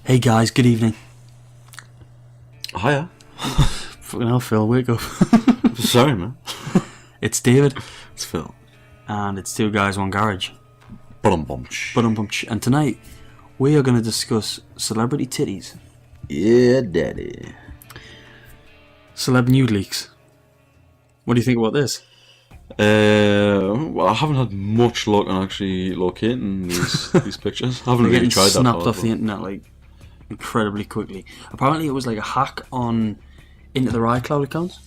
Hey guys, good evening. Hiya. Fucking hell, Phil, wake up. Sorry, man. It's David. It's Phil. And it's Two Guys, One Garage. Ba-dum-bumch. And tonight, we are going to discuss celebrity titties. Yeah, daddy. Celeb nude leaks. What do you think about this? Well, I haven't had much luck on actually locating these pictures. I haven't They're really getting tried that snapped hard, off the internet like incredibly quickly. Apparently it was like a hack on into their iCloud accounts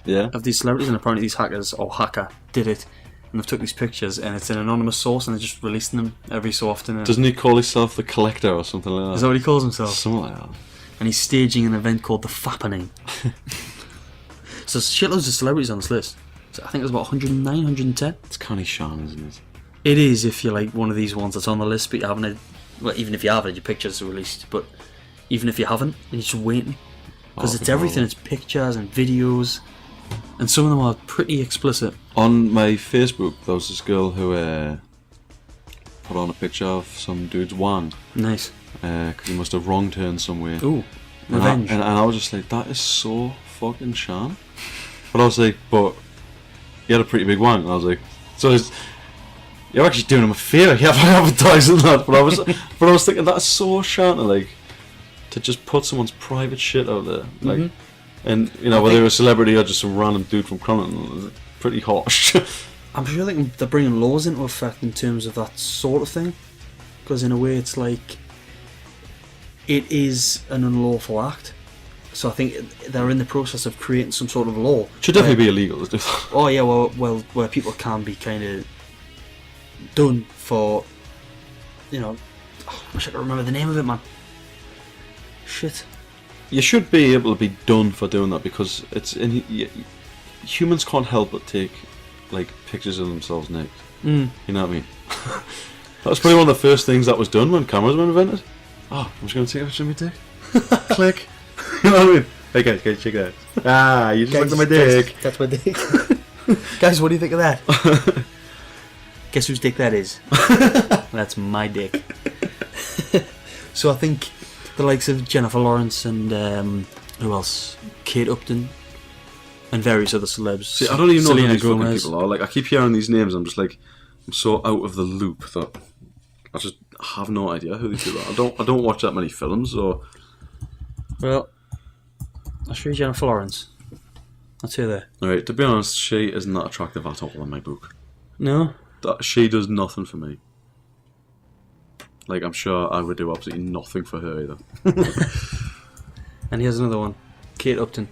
Yeah. of these celebrities, and apparently these hackers or hacker did it, and they've took these pictures and it's an anonymous source and they're just releasing them every so often. And Doesn't he call himself the Collector or something like that? is that what he calls himself? Something like that. And he's staging an event called the Fappening. So there's shitloads of celebrities on this list. So I think there's about 109, 110. It's Connie Shan, isn't it? It is if you're like one of these ones that's on the list, but you haven't had, well, even if you have had your pictures released, but even if you haven't, you're just waiting. Because it's everything, it's pictures and videos, and some of them are pretty explicit. On my Facebook, there was this girl who put on a picture of some dude's wand. Nice. Because he must have wronged her in some way. Ooh, revenge. And I was just like, that is so fucking Shan. But I was like, but he had a pretty big wand. And I was like, you're actually doing him a favour. You haven't advertising that. But I was thinking that's so Shan to just put someone's private shit out there, like, and you know, whether you're a celebrity or just some random dude from Cronin, it's pretty harsh. I'm sure they're bringing laws into effect in terms of that sort of thing, because in a way it's like it is an unlawful act. So I think they're in the process of creating some sort of law. Should definitely be illegal to do that. Oh yeah, well, where people can be kind of done for, you know, I wish I could remember the name of it, man. Shit. You should be able to be done for doing that, because humans can't help but take like pictures of themselves naked. You know what I mean? That was probably one of the first things that was done when cameras were invented. Oh, I'm just going to take a picture of my dick. Click. You know what I mean? Hey guys, check it out. Ah, you just looked at my dick. That's my dick. Guys, what do you think of that? Guess whose dick that is? That's my dick. So I think the likes of Jennifer Lawrence and who else? Kate Upton and various other celebs. See, I don't even know Selena who these fucking Gomez. people are. Like, I keep hearing these names. I'm just like, I'm so out of the loop that I just have no idea who these people are. I don't watch that many films. So, well, I'll show you Jennifer Lawrence. That's her there. alright, to be honest, she is not attractive at all in my book. No. She does nothing for me. Like, I'm sure I would do absolutely nothing for her either. And here's another one, Kate Upton.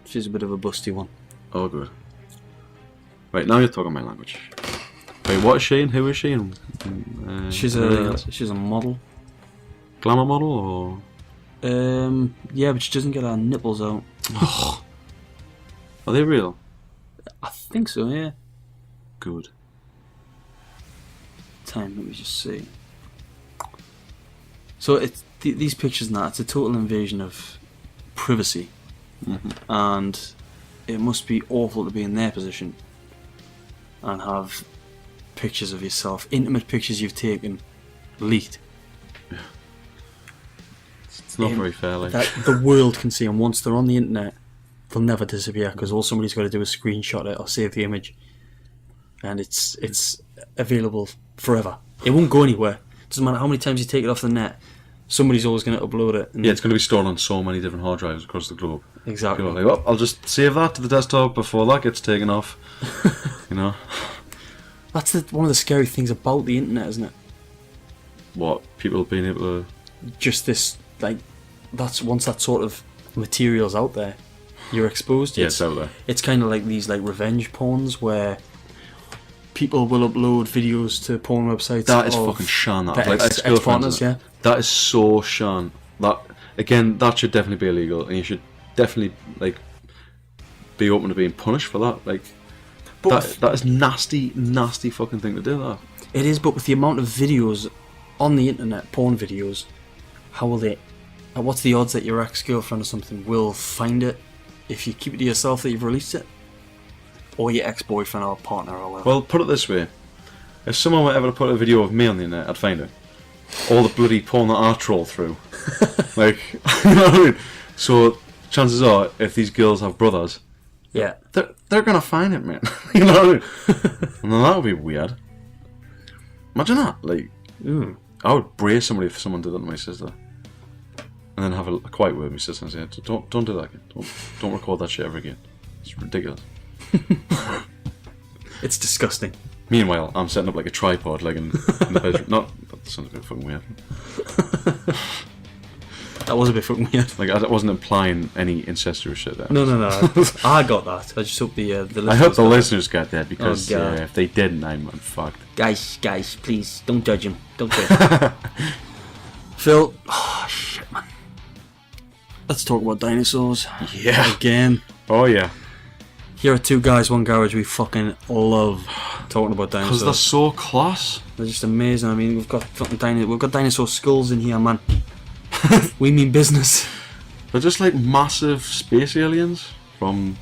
She's a bit of a busty one. Oh, good. Right, now you're talking my language. Wait, what is she and who is she? And She's a model. Glamour model or? Yeah, but she doesn't get her nipples out. Are they real? I think so, yeah. Good. Time, let me just see. So it's these pictures now, it's a total invasion of privacy. And it must be awful to be in their position and have pictures of yourself, intimate pictures you've taken, leaked. It's not very fair, like. That the world can see, and once they're on the internet, they'll never disappear, because all somebody's got to do is screenshot it or save the image, and it's available forever. It won't go anywhere. Doesn't matter how many times you take it off the net, somebody's always going to upload it. Yeah, it's going to be stored on so many different hard drives across the globe. Exactly. People are like, well, I'll just save that to the desktop before that gets taken off. You know? That's one of the scary things about the internet, isn't it? What? People being able to... Just this, like, that's once that sort of material's out there, you're exposed to it. Yeah, it's out there. It's kind of like these like revenge porns where people will upload videos to porn websites. That is fucking Shan. That Like ex-partners, yeah. That is so Shan. That, again, that should definitely be illegal, and you should definitely, like, be open to being punished for that. Like, that is nasty, nasty fucking thing to do, that. It is, but with the amount of videos on the internet, porn videos, how will they... What's the odds that your ex-girlfriend or something will find it if you keep it to yourself that you've released it? Or your ex-boyfriend or partner or whatever? Well, put it this way. If someone were ever to put a video of me on the internet, I'd find it. all the bloody porn that I troll through. Like, you know what I mean? So chances are, if these girls have brothers, Yeah. they're gonna find it, man. You know what I mean? And then that would be weird. Imagine that. Like, I would brace somebody if someone did that to my sister, and then have a quiet word with my sister and say, "Don't do that again. Don't record that shit ever again. It's ridiculous." It's disgusting. Meanwhile, I'm setting up like a tripod, like in the bedroom. Not that sounds a bit fucking weird. That was a bit fucking weird. Like, I wasn't implying any incestuous shit there. No. I got that. I just hope the listeners. I hope the got listeners got that, because Oh, God. if they didn't, I'm fucked. that. Guys, please don't judge him. Don't judge him. Phil, oh shit, man. Let's talk about dinosaurs. Yeah. Again. Oh yeah. Here are two guys, one garage. We fucking love talking about Because dinosaurs. they're so class. They're just amazing. I mean, we've got dinosaur skulls in here, man. We mean business. They're just like massive space aliens from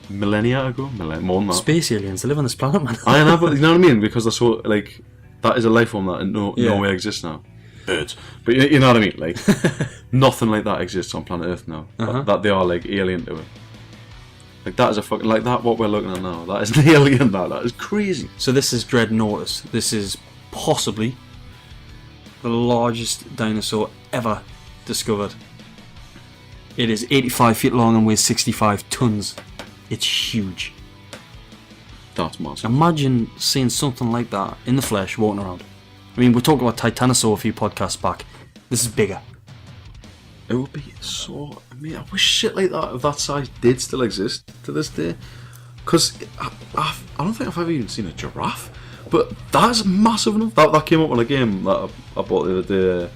millennia ago. More than that. Space aliens. They live on this planet, man. I know, but you know what I mean? Because they're so, like, that is a life form that no way exists now. Birds. But you know what I mean? Like, nothing like that exists on planet Earth now. That they are, like, alien to it. Like, that is a fucking, like, that what we're looking at now. That is an alien now. That is crazy. So this is Dreadnoughtus. This is possibly the largest dinosaur ever discovered. It is 85 feet long and weighs 65 tons. It's huge. That's massive. Imagine seeing something like that in the flesh walking around. I mean, we're talking about Titanosaur a few podcasts back. This is bigger. It would be so... I mean, I wish shit like that, of that size, did still exist to this day. Because I don't think I've ever even seen a giraffe. But that's massive enough. That came up on a game that I bought the other day,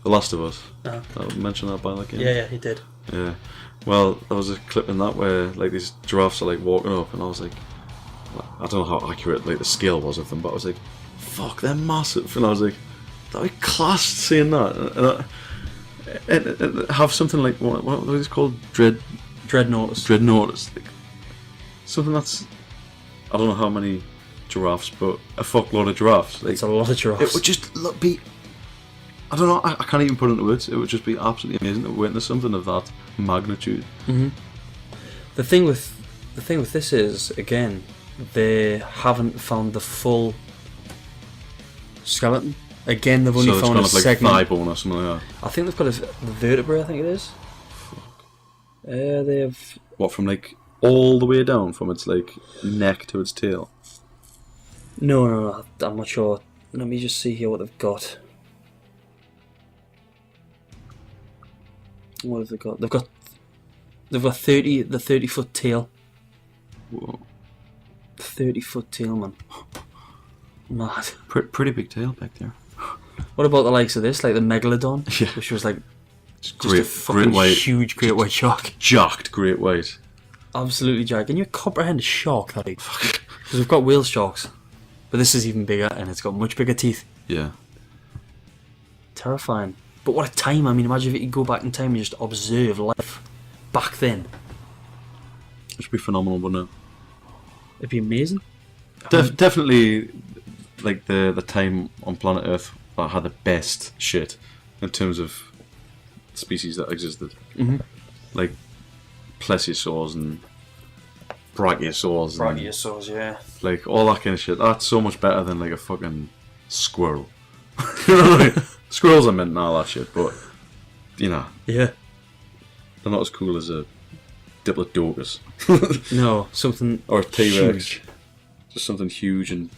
The Last of Us. I mentioned that by that game. Yeah, he did. Yeah. Well, there was a clip in that where, like, these giraffes are, like, walking up, and I was like... I don't know how accurate, like, the scale was of them, but I was like, fuck, they're massive. And I was like, that'd be class seeing that. And have something like, what is it called? Dreadnoughtus. Dreadnoughtus. Like, something that's, I don't know how many giraffes, but a fuckload of giraffes. Like, It's a lot of giraffes. it would just be, I don't know, I can't even put it into words. It would just be absolutely amazing to witness something of that magnitude. Mm-hmm. The thing with this is, again, they haven't found the full skeleton. Again, they've only So it's found kind a of like segment. thigh bone or something like that. I think they've got the vertebrae. I think it is. They have. What, from like all the way down from its like neck to its tail? No, I'm not sure. Let me just see here what they've got. What have they got? They've got 30-foot tail. Whoa. 30-foot tail, man. Mad. Pretty big tail back there. What about the likes of this, like the megalodon, Yeah. which was like just Great, a fucking huge great white shark. Jacked great white. Absolutely jacked. Can you comprehend a shark that big? Because we've got whale sharks, but this is even bigger, and it's got much bigger teeth. Yeah. Terrifying. But what a time! I mean, imagine if you could go back in time and just observe life back then. It should be phenomenal, wouldn't It'd be amazing. it? Definitely, like the time on planet Earth that had the best shit in terms of species that existed. Mm-hmm. Like plesiosaurs and brachiosaurs. Brachiosaurs, yeah. Like all that kind of shit. That's so much better than like a fucking squirrel. You know what I mean? Squirrels are meant and all that shit, but you know, Yeah. they're not as cool as a Diplodocus No, something or a T-Rex. huge. Just something huge and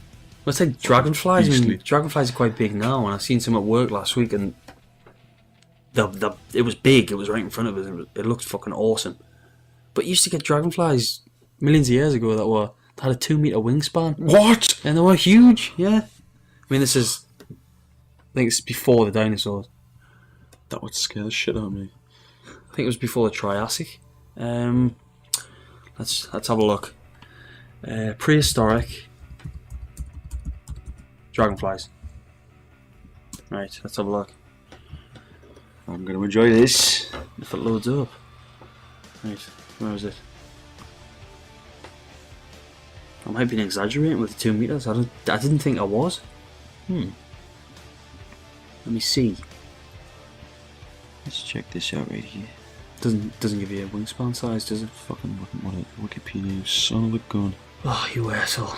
Well, it's like dragonflies. I mean, beastly. dragonflies are quite big now, and I've seen some at work last week, and it was big. It was right in front of us. It looked fucking awesome. But you used to get dragonflies millions of years ago that had a 2-meter wingspan, what? and they were huge. Yeah, I mean, I think it's before the dinosaurs. That would scare the shit out of me. I think it was before the Triassic. Let's have a look. Prehistoric dragonflies. Right, let's have a look. I'm going to enjoy this. If it loads up. Right, where is it? I might be exaggerating with the 2 meters. I didn't think I was. Let me see. Let's check this out right here. Doesn't give you a wingspan size, does it? Fucking what a Wikipedia, you son of a gun. Oh, you asshole.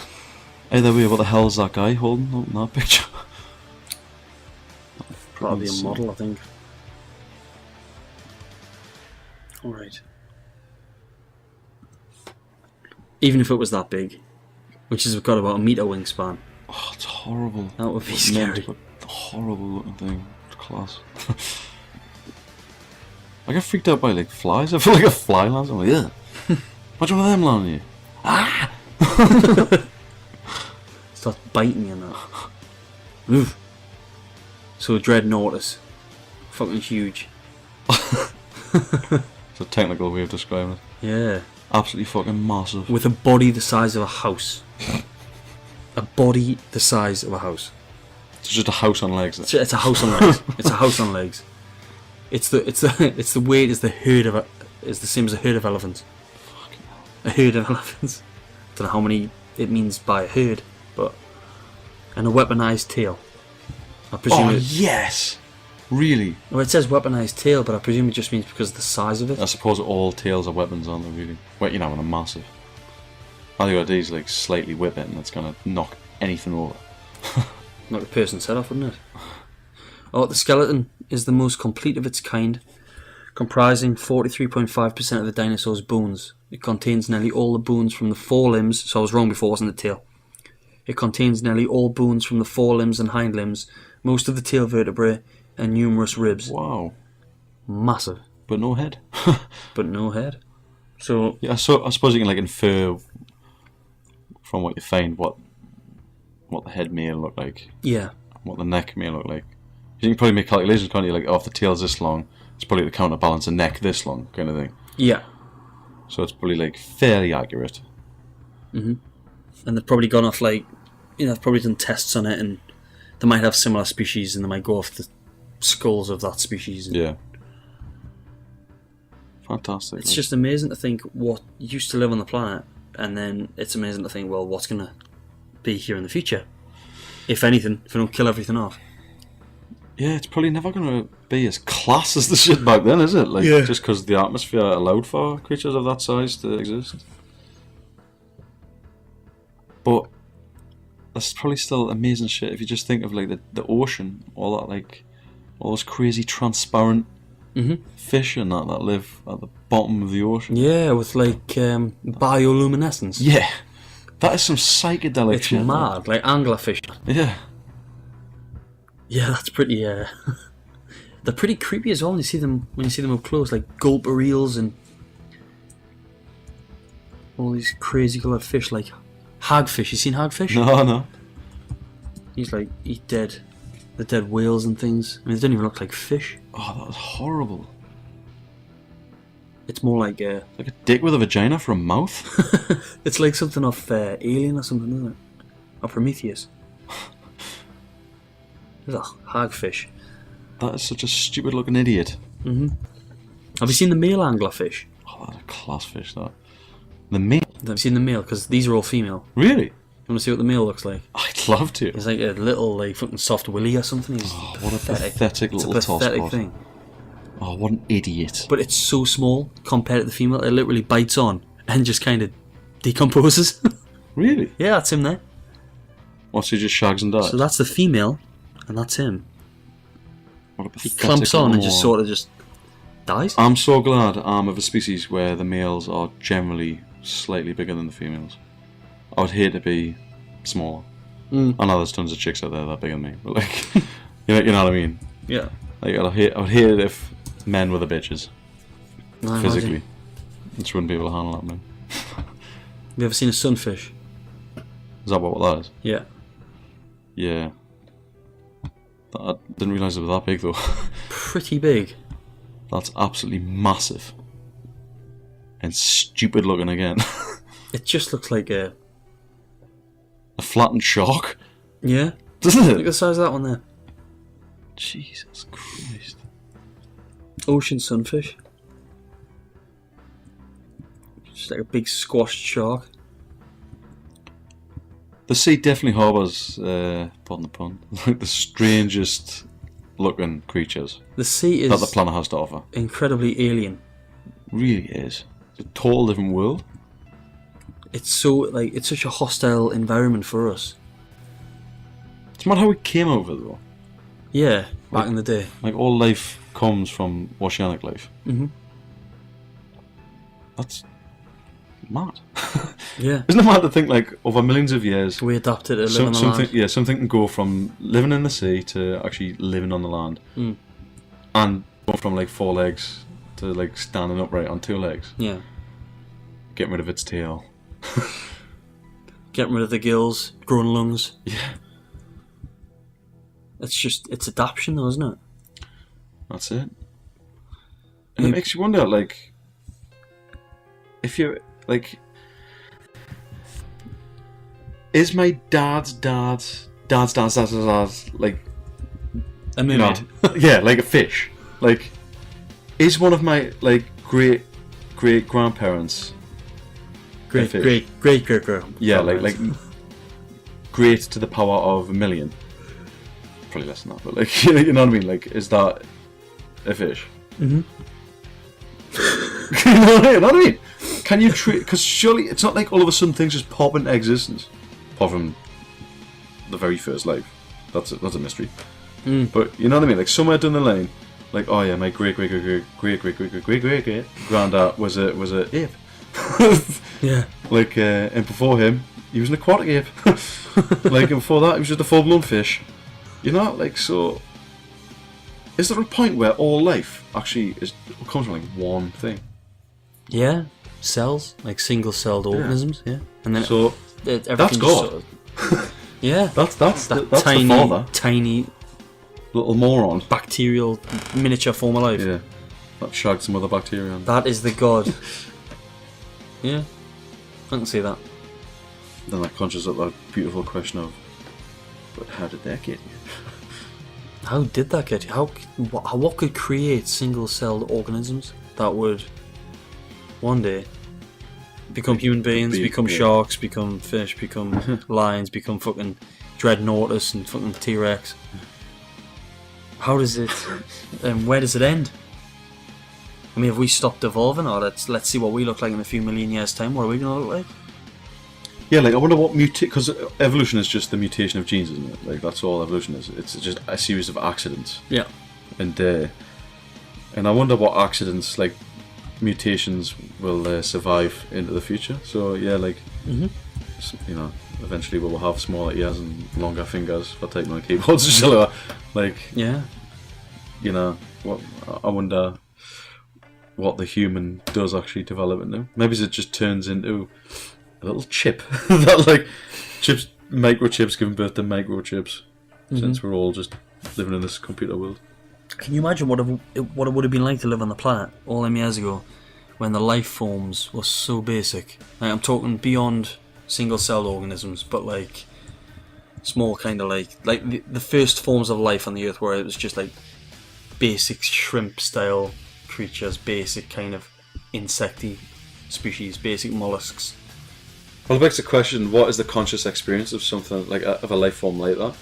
Either way, what the hell is that guy holding up in that picture? Probably a model, I think. Alright. Even if it was that big, which has got about a metre wingspan. Oh, it's horrible. That would be scary. Horrible looking thing. It's class. I get freaked out by like flies. I feel like a fly lands. I'm like, yeah. Watch one of them landing you. Ah! Starts biting you and that. Oof. So Dreadnoughtus. Fucking huge. It's a technical way of describing it. Yeah. Absolutely fucking massive. With a body the size of a house. A body the size of a house. It's just a house on legs. It's a house on legs. It's a house on legs. It's the weight is the herd of is the same as a herd of elephants. Fucking hell. A herd of elephants. Don't know how many it means by a herd, but and a weaponized tail. I presume. Yes. Really? Well, it says weaponized tail, but I presume it just means because of the size of it. I suppose all tails are weapons, aren't they? Really? Well, you know, when they're massive. All you gotta do is like slightly whip it, and it's gonna knock anything over. Knock the person's head off, wouldn't it? Oh, the skeleton is the most complete of its kind, comprising 43.5% of the dinosaur's bones. It contains nearly all the bones from the forelimbs, so I was wrong before, it wasn't the tail. It contains nearly all bones from the forelimbs and hind limbs, most of the tail vertebrae, and numerous ribs. Wow. Massive. But no head. But no head. So yeah, so I suppose you can like infer from what you find what the head may look like. Yeah. What the neck may look like. You can probably make calculations, can't you? Like, oh, if the tail's this long, it's probably to counterbalance a neck this long, kind of thing. Yeah. So it's probably like fairly accurate. Mhm. And they've probably gone off like, they've probably done tests on it, and they might have similar species, and they might go off the skulls of that species. Yeah. Fantastic. It's just amazing to think what used to live on the planet, and then it's amazing to think, well, what's going to be here in the future? If anything, if we don't kill everything off. Yeah, it's probably never going to be as class as the shit back then, is it? Like, yeah. Just because the atmosphere allowed for creatures of that size to exist. But that's probably still amazing shit if you just think of like the ocean, all that, like all those crazy transparent fish and that live at the bottom of the ocean. Yeah, with like bioluminescence. Yeah, that is some psychedelic it's shit. It's mad, like anglerfish. Yeah. Yeah, that's pretty. They're pretty creepy as well when you see them up close, like gulper eels and all these crazy coloured fish, like hagfish. You seen hagfish? No. He's like eat the dead whales and things. I mean, they don't even look like fish. Oh, that was horrible. It's more like a dick with a vagina for a mouth. It's like something off Alien or something, isn't it? Or Prometheus. Ugh, hagfish. That is such a stupid looking idiot. Have you seen the male anglerfish? Oh, that's a class fish, that. The male? Have you seen the male? Because these are all female. Really? You want to see what the male looks like? I'd love to. He's like a little, like, fucking soft willy or something. He's what a pathetic little toss. It's a pathetic thing. Oh, what an idiot. But it's so small compared to the female, it literally bites on and just kind of decomposes. Really? Yeah, that's him there. What, so he just shags and dies? So that's the female, and that's him. What a pathetic He clamps on and moron. just sort of just dies. I'm so glad I'm of a species where the males are generally slightly bigger than the females. I would hate to be smaller. I know there's tons of chicks out there that are bigger than me, but like, you know what I mean? Yeah. Like, I would hate it if men were the bitches. Physically. I just wouldn't be able to handle that, man. Have you ever seen a sunfish? Is that what that is? Yeah. Yeah. I didn't realise it was that big though. Pretty big. That's absolutely massive. And stupid looking again. It just looks like a flattened shark. Yeah. Doesn't it? Look at the size of that one there. Jesus Christ. Ocean sunfish. Just like a big squashed shark. The sea definitely harbours, pardon the pun, like the strangest looking creatures The sea that the is planet has to offer. incredibly alien. Really is. It's a total different world. It's such a hostile environment for us. It's not how we came over though. Yeah, back in the day. Like all life comes from oceanic life. Mm-hmm. That's mad. Yeah. Isn't it mad to think like over millions of years We adapted to live on the land. Yeah, something can go from living in the sea to actually living on the land. Mm. And go from like 4 legs to like standing upright on 2 legs. Yeah. Getting rid of its tail. Getting rid of the gills, growing lungs. Yeah. It's adaptation though, isn't it? That's it. And it makes you wonder, like, if you're, like, is my dad's, like, A mermaid. yeah, like a fish. Like, is one of my, like, great grandparents Great. yeah, like great to the power of 1 million. Probably less than that, but like you know what I mean. Like, is that a fish? Mm-hmm. You know what I mean? Can you treat? Because surely it's not like all of a sudden things just pop into existence, apart from the very first life. That's a mystery. Mm. But you know what I mean? Like somewhere down the line, like oh yeah, my great granddad was a ape. Yeah. Like, and before him, he was an aquatic ape. Like, and before that, he was just a full-blown fish. You know, like, so... Is there a point where all life actually comes from, like, one thing? Yeah. Cells, like single-celled organisms, yeah. And then so, that's God. Yeah. That's that the father. tiny... Little moron. Bacterial, miniature form of life. Yeah. That shagged some other bacteria on. That is the God. Yeah. I can see that. Then that conjures up that beautiful question of, but how did that get here? How did that get? What could create single-celled organisms that would one day become human beings, become sharks, become fish, become lions, become fucking Dreadnoughtus and fucking T-Rex? How does it? And where does it end? I mean, have we stopped evolving, or let's see what we look like in a few million years' time? What are we going to look like? Yeah, like I wonder what because evolution is just the mutation of genes, isn't it? Like that's all evolution is. It's just a series of accidents. Yeah. And I wonder what accidents, like mutations, will survive into the future. So yeah, like you know, eventually we'll have smaller ears and longer fingers for typing on keyboards and shit like that. Like yeah, you know, what I wonder what the human does actually develop into. Maybe it just turns into a little chip that like microchips giving birth to microchips, since we're all just living in this computer world. Can you imagine what it would have been like to live on the planet all them years ago, when the life forms were so basic? Like, I'm talking beyond single-celled organisms, but like small kind of like the first forms of life on the Earth, where it was just like basic shrimp-style creatures, basic kind of insecty species, basic mollusks. Well, it begs the question: what is the conscious experience of something like of a life form like that?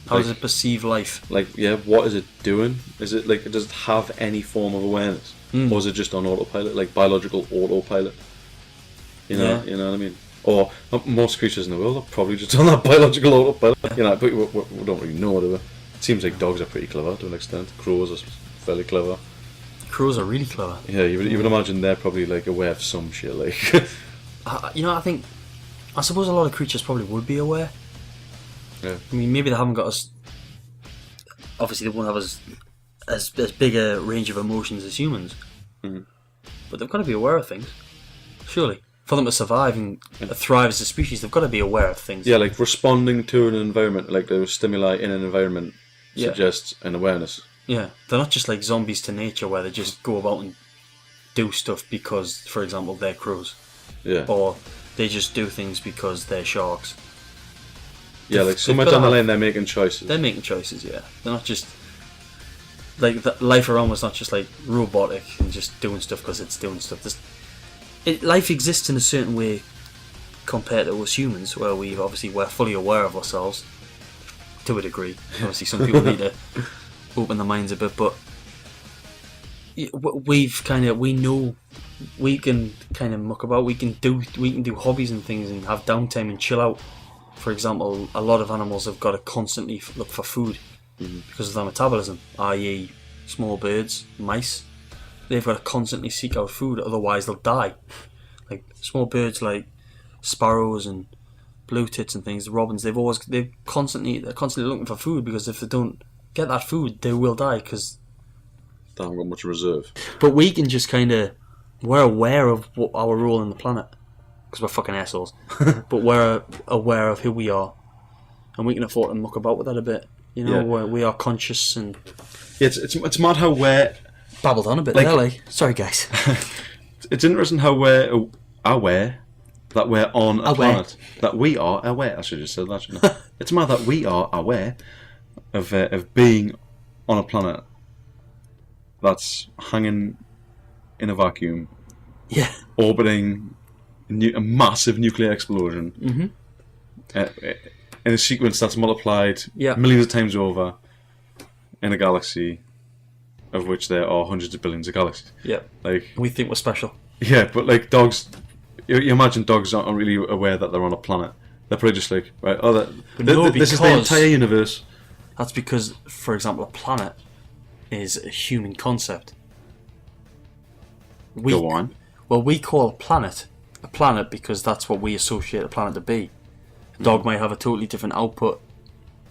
How does it perceive life? Like, yeah, what is it doing? Is it like, does it have any form of awareness, or is it just on autopilot, like biological autopilot? You know, you know what I mean? Or most creatures in the world are probably just on that biological autopilot. You know, but we don't really know, do we? It seems like dogs are pretty clever to an extent. Crows are fairly clever. Crows are really clever. Yeah, you would imagine they're probably like aware of some shit, like. You know, I suppose a lot of creatures probably would be aware. Yeah. I mean, maybe they haven't got as... Obviously, they won't have as big a range of emotions as humans. But they've got to be aware of things. Surely. For them to survive and thrive as a species, they've got to be aware of things. Yeah, like responding to an environment, like the stimuli in an environment suggests an awareness. Yeah. They're not just like zombies to nature, where they just go about and do stuff because, for example, they're crows. Yeah. Or they just do things because they're sharks. Yeah, like somewhere down the line they're making choices. They're making choices, yeah. They're not just... Like, life around was not just like robotic and just doing stuff because it's doing stuff. Life exists in a certain way compared to us humans, where we're fully aware of ourselves to a degree. Obviously some people need to open their minds a bit. But we know we can kind of muck about. We can do hobbies and things and have downtime and chill out. For example, a lot of animals have got to constantly look for food because of their metabolism, i.e. small birds, mice. They've got to constantly seek out food, otherwise they'll die. Like small birds like sparrows and blue tits and things, the robins, they're constantly looking for food, because if they don't get that food, they will die because they haven't got much reserve. But we can just we're aware of what our role in the planet, because we're fucking assholes. But we're aware of who we are, and we can afford to muck about with that a bit. You know, we are conscious and. Yeah, it's mad how we're babbled on a bit there. Sorry, guys. It's interesting how we're aware that we're on a planet. That we are aware. I should have just said that, shouldn't I? It's mad that we are aware of being on a planet that's hanging in a vacuum. Yeah. Orbiting a massive nuclear explosion. In a sequence that's multiplied millions of times over in a galaxy of which there are hundreds of billions of galaxies. Yeah. Like, we think we're special. Yeah, but like dogs, you imagine dogs aren't really aware that they're on a planet. They're probably just like, right, this is the entire universe. That's because, for example, a planet is a human concept. Go on. Well, we call a planet because that's what we associate a planet to be. A dog might have a totally different output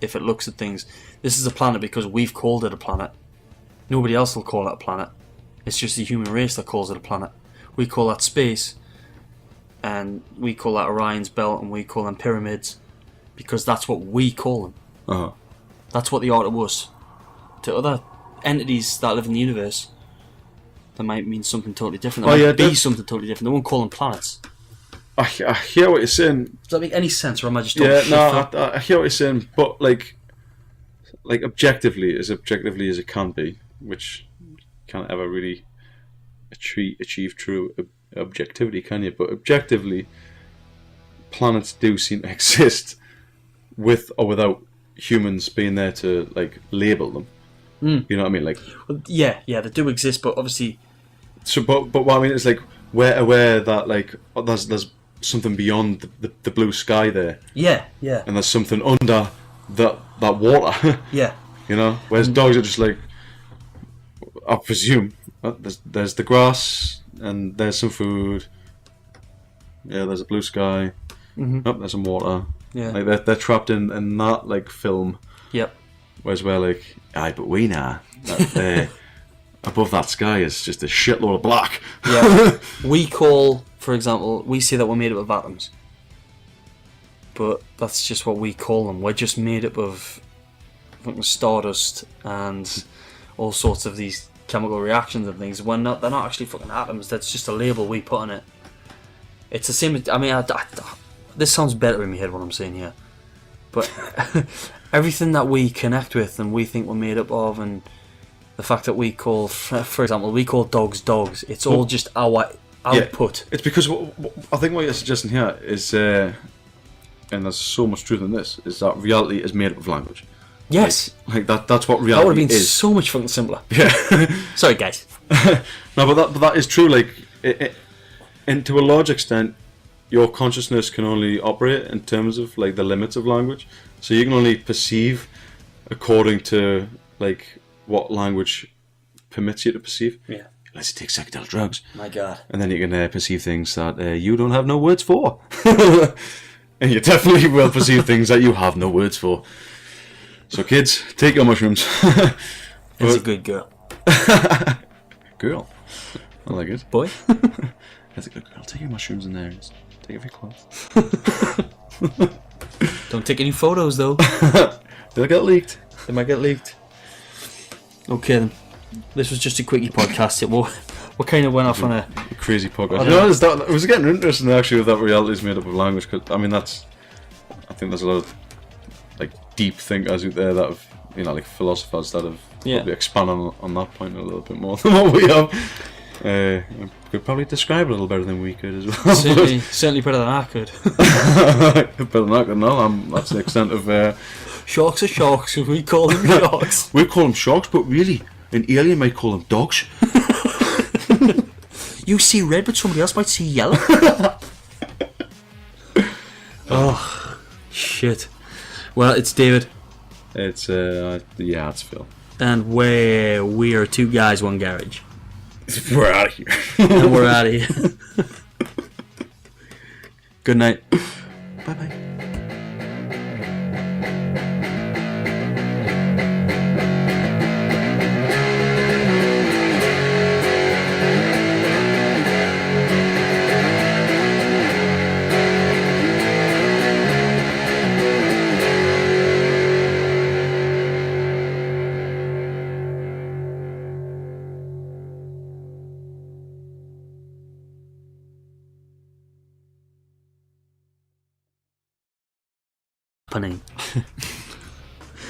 if it looks at things. This is a planet because we've called it a planet. Nobody else will call it a planet. It's just the human race that calls it a planet. We call that space, and we call that Orion's belt, and we call them pyramids, because that's what we call them. Uh-huh. That's what they are to us. To other entities that live in the universe, that might mean something totally different. That might be something totally different. They won't call them planets. I hear what you're saying. Does that make any sense, or am I just talking shit? I hear what you're saying, but like objectively as it can be, which can't ever really achieve true objectivity, can you? But objectively, planets do seem to exist with or without humans being there to like label them. You know what I mean? Like, well, yeah, they do exist, but obviously. So, but what I mean is like we're aware that like there's something beyond the blue sky there. Yeah. And there's something under that water. Yeah. You know, whereas dogs are just like, I presume, there's the grass and there's some food. Yeah, there's a blue sky. Oh, there's some water. Yeah. Like they're trapped in that like film. Yep. Whereas we're like, aye, but we know that above that sky is just a shitload of black. Yeah. For example, we say that we're made up of atoms. But that's just what we call them. We're just made up of fucking stardust and all sorts of these chemical reactions and things. They're not actually fucking atoms. That's just a label we put on it. It's the same. I mean, this sounds better in my head what I'm saying here. But everything that we connect with and we think we're made up of, and the fact that we call, for example, we call dogs dogs. It's all just our output. It's because I think what you're suggesting here is, and there's so much truth in this, is that reality is made up of language. Yes. Like that's what reality is. That would have been so much fucking simpler. Yeah. Sorry, guys. No, but that is true. Like, and to a large extent, your consciousness can only operate in terms of like the limits of language. So you can only perceive according to like what language permits you to perceive. Yeah. Unless you take psychedelic drugs. My God. And then you can perceive things that you don't have no words for. And you definitely will perceive things that you have no words for. So kids, take your mushrooms. That's a good girl. Girl. I like it. Boy. That's a good girl. Take your mushrooms in there. Take off your clothes. Don't take any photos though. They'll get leaked. They might get leaked. Okay then. This was just a quickie podcast. We kind of went off on a crazy podcast. You know, it was getting interesting actually with that reality is made up of language. Cause, I mean, I think there's a lot of like deep thinkers out there that have, you know, like philosophers that have probably expanded on that point a little bit more than what we have. Could probably describe it a little better than we could as well. Certainly better than I could. Better than I could. No, that's the extent of Sharks are sharks, we call them sharks. We call them sharks, but really, an alien might call them dogs. You see red, but somebody else might see yellow. Oh, shit. Well, it's David. It's, yeah, it's Phil. And we are two guys, one garage. We're out of here. And we're out of here. Good night. Bye-bye. Happening.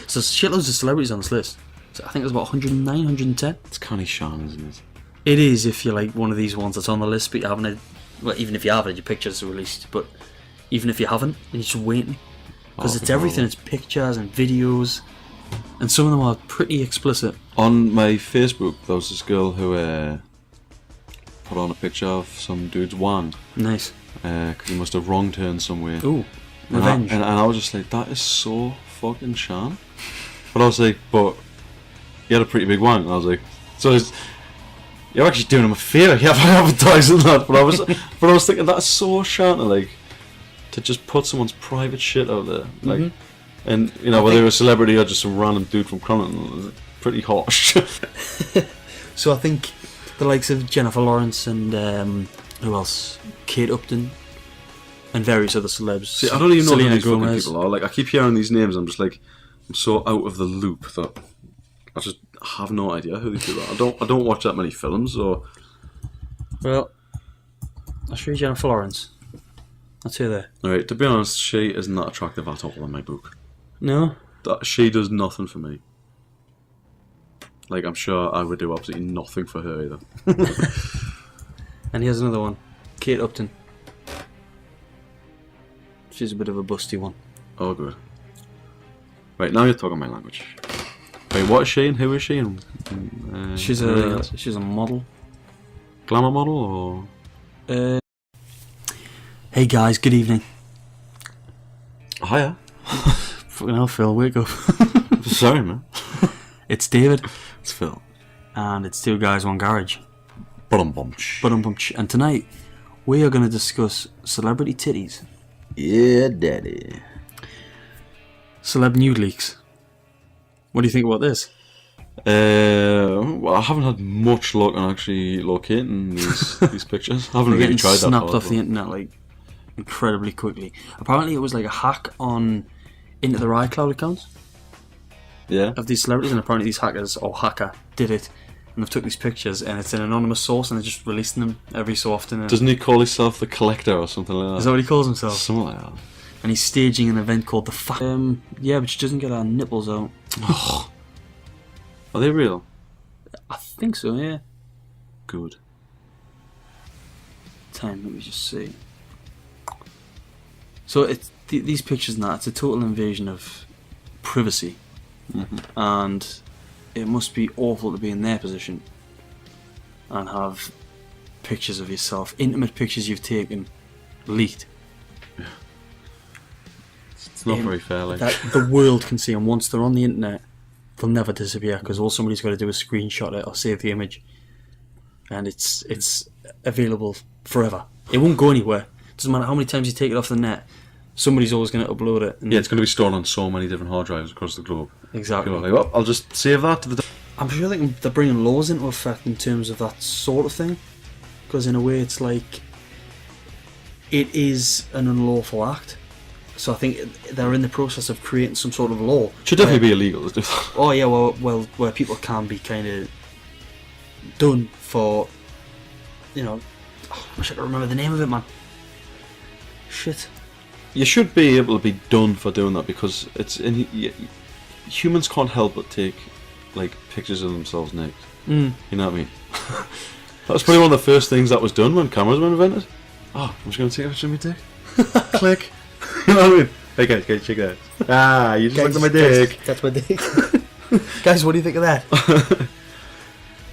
So shitloads of celebrities on this list. So I think there's about 109, 110. It's Connie Sean, isn't it? It is if you're like one of these ones that's on the list, but you haven't had, well, even if you have had your pictures released, but even if you haven't, you're just waiting. Because it's everything, it's pictures and videos, and some of them are pretty explicit. On my Facebook, there was this girl who put on a picture of some dude's wand. Nice. Because he must have wronged her in some way. Ooh, revenge. And I was just like, that is so fucking Sean. But I was like, but he had a pretty big wank. And I was like, so you're actually doing him a favour. You haven't advertising that. But I was thinking that's so Sean to just put someone's private shit out there, like, and you know, whether they're a celebrity or just some random dude from Connaughton, pretty harsh. So I think the likes of Jennifer Lawrence and who else? Kate Upton and various other celebs. See, I don't even know who Selena these fucking Gomez. people are. Like, I keep hearing these names. I'm just like, I'm so out of the loop that I just have no idea who these people are. I don't watch that many films. Or Well, I'll show you Jennifer Lawrence. That's her there. alright, to be honest, she is not attractive at all in my book. No? She does nothing for me. Like, I'm sure I would do absolutely nothing for her either. And here's another one. Kate Upton. She's a bit of a busty one. Oh, good. Right, now you're talking my language. Wait, what is she and who is she? And She's a model. Glamour model or? Hey guys, good evening. Hiya. Fucking hell, Phil, wake up. Sorry, man. It's David. It's Phil. And it's Two Guys, One Garage. Ba-dum-bum-ch. And tonight, we are going to discuss celebrity titties. Yeah, daddy. Celeb nude leaks. What do you think about this? Well, I haven't had much luck on actually locating these pictures. I haven't They're really getting tried that. snapped off the internet like incredibly quickly. Apparently, it was like a hack on into their iCloud accounts Yeah. of these celebrities, and apparently these hackers or hacker did it, and they've took these pictures, and it's an anonymous source, and they're just releasing them every so often. Doesn't he call himself the Collector or something like that? Is that what he calls himself? Something like that. And he's staging an event called the yeah, but she doesn't get her nipples out. Are they real? I think so, yeah. Good. Time, let me just see. So it's these pictures and that, it's a total invasion of privacy. And it must be awful to be in their position and have pictures of yourself, intimate pictures you've taken, leaked. It's not very fair, like. That the world can see, and once they're on the internet, they'll never disappear, because all somebody's got to do is screenshot it or save the image, and it's available forever. It won't go anywhere. Doesn't matter how many times you take it off the net, somebody's always going to upload it. And Yeah, it's going to be stored on so many different hard drives across the globe. exactly. People are like, well, I'll just save that to the... I'm sure they're bringing laws into effect in terms of that sort of thing, because in a way it's like it is an unlawful act. So I think they're in the process of creating some sort of law. Should definitely be illegal to do that. Oh yeah, well, where people can be kind of done for, you know, I wish I could remember the name of it, man. Shit. You should be able to be done for doing that, because humans can't help but take like pictures of themselves naked. You know what I mean? That was probably one of the first things that was done when cameras were invented. Oh, I'm just going to take a picture of my dick. Click. You know what I mean? Hey guys, check that. Ah, you just looked at my dick. That's my dick. Guys, what do you think of that?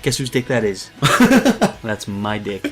Guess whose dick that is? That's my dick.